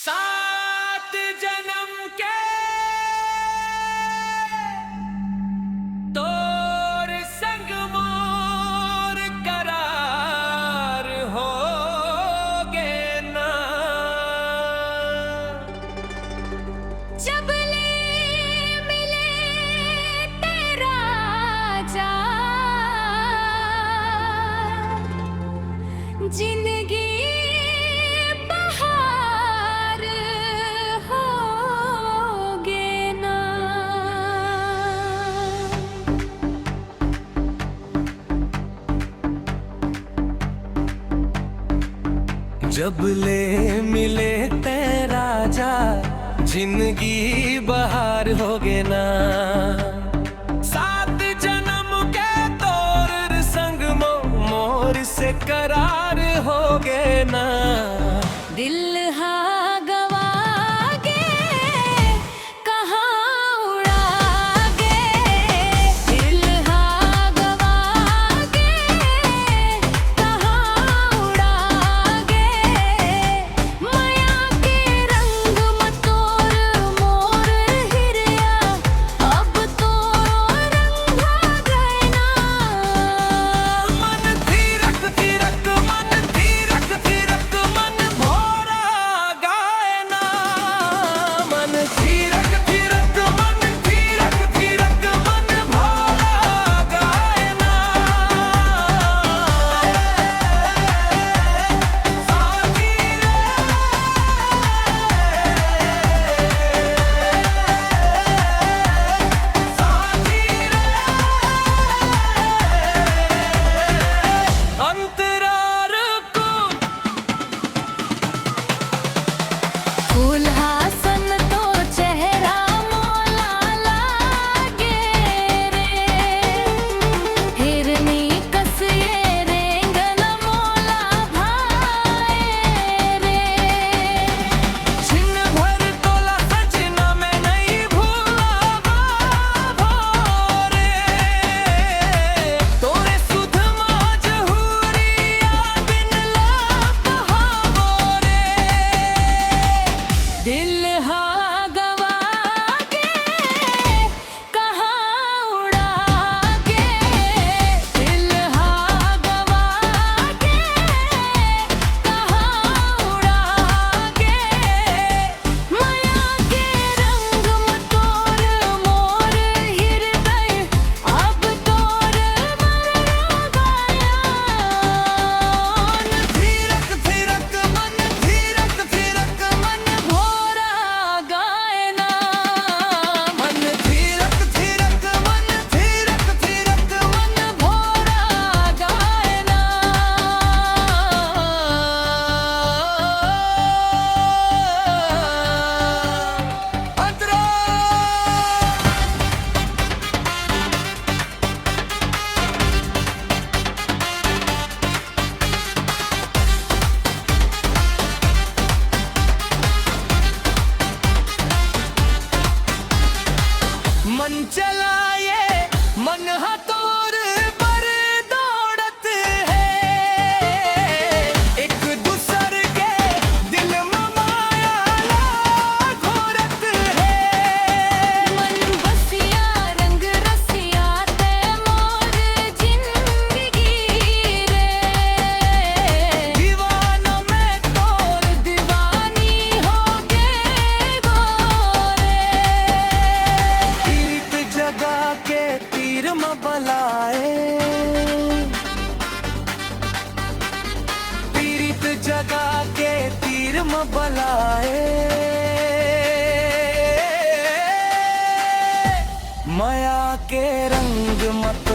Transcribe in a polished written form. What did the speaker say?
सात जन्म के तोर संग मोर करार होगे ना। जब ले मिले तेरा जा जिंदगी बहार होगे ना। जब ले मिले तेरा जा जिंदगी बहार होगे ना। सात जन्म के तोर संग मोर से करार होगे ना। दिल हा गवागे कहाँ उड़ागे, दिल हा गवागे कहाँ उड़ागे। माया के रंग मतोर मोर हिरिया अब तो रंग गए ना। मन थीरक थीरक मन थीरक थीरक मन भोरा गाए ना। मन थीरक थीरक मन थीरक थीरक मन भोरा गाए ना। साथी रे साथी रे अंतरार को फूल हासन तो चेहरा मोला लागे रे, हिरनी कसिए रेंगन मोला भाए रे। छिन भर तोला सजना में नहीं भूला भोरे। तोरे सुध माज हुरिया बिन लापहावो रे। दिल हा गवागे कहाँ उड़ागे, दिल हा गवागे कहाँ उड़ागे। माया के रंग मतोर मोर हृदय अब तोर मर गया। थीरक थीरक मन थीरक थीरक मन भोरा गाए ना। मन थीरक थीरक मन थीरक थीरक मन भोरा गाए ना। अंतरा मन चलाए मन हथौर पर दौड़त है। एक दूसर के दिल में माया घोरत है। मन बसिया रंग रसिया ते मोर जिंदगी रे। दीवानों में तोर दीवानी होगे गोरे। तीर्थ जगा के तीर में बलाए। तीर्थ जगा के तीर में बलाए। माया के रंग मत